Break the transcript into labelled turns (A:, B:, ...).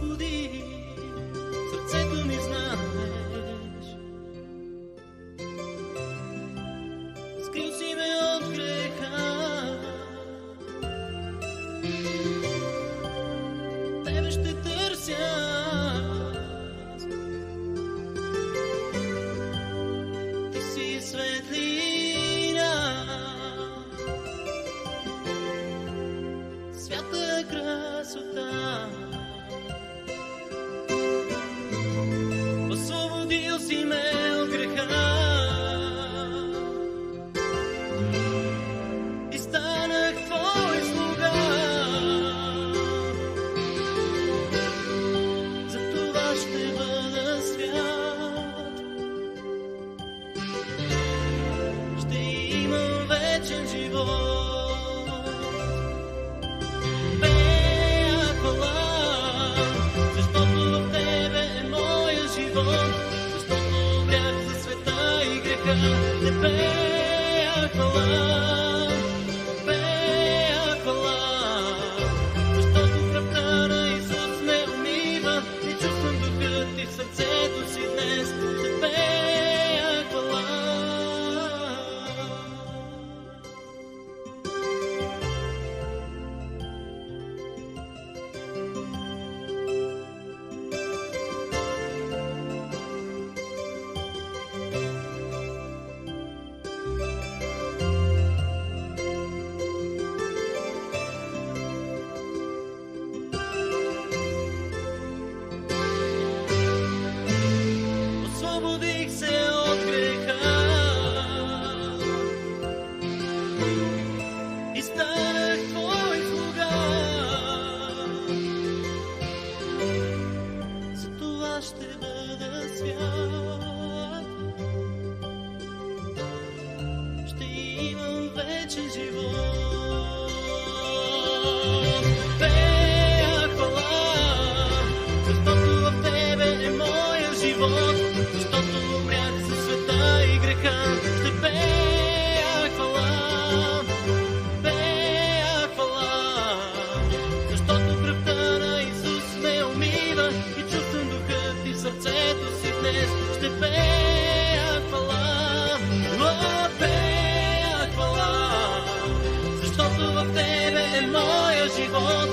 A: освободи, сърцето ми знаеш. Скрил си ме от греха, тебе ще търся. Ти си светлина, свята красота. Освободил си ме от греха и станах твой слуга. За това ще бъда свят, ще имам вечен живот. Бея хвала, защото в тебе е моя живот, защото умрях за света и греха. Не бея хвала, бея хвала, защото кръвта на Исус ме умива и чувствам духа ти в сърцето си днес. Не бея хвала. Освободих се от греха и станах твой слуга. За това ще бъда свят, ще имам вечен живот. Бея хвала, защото в тебе е моя живот, защото умрях за света и греха. Ще бея хвала, бея хвала, защото кръвта на Исус ме умива и чувствам духа ти в сърцето си днес. Ще бея хвала, бея хвала, защото в тебе е моя живот,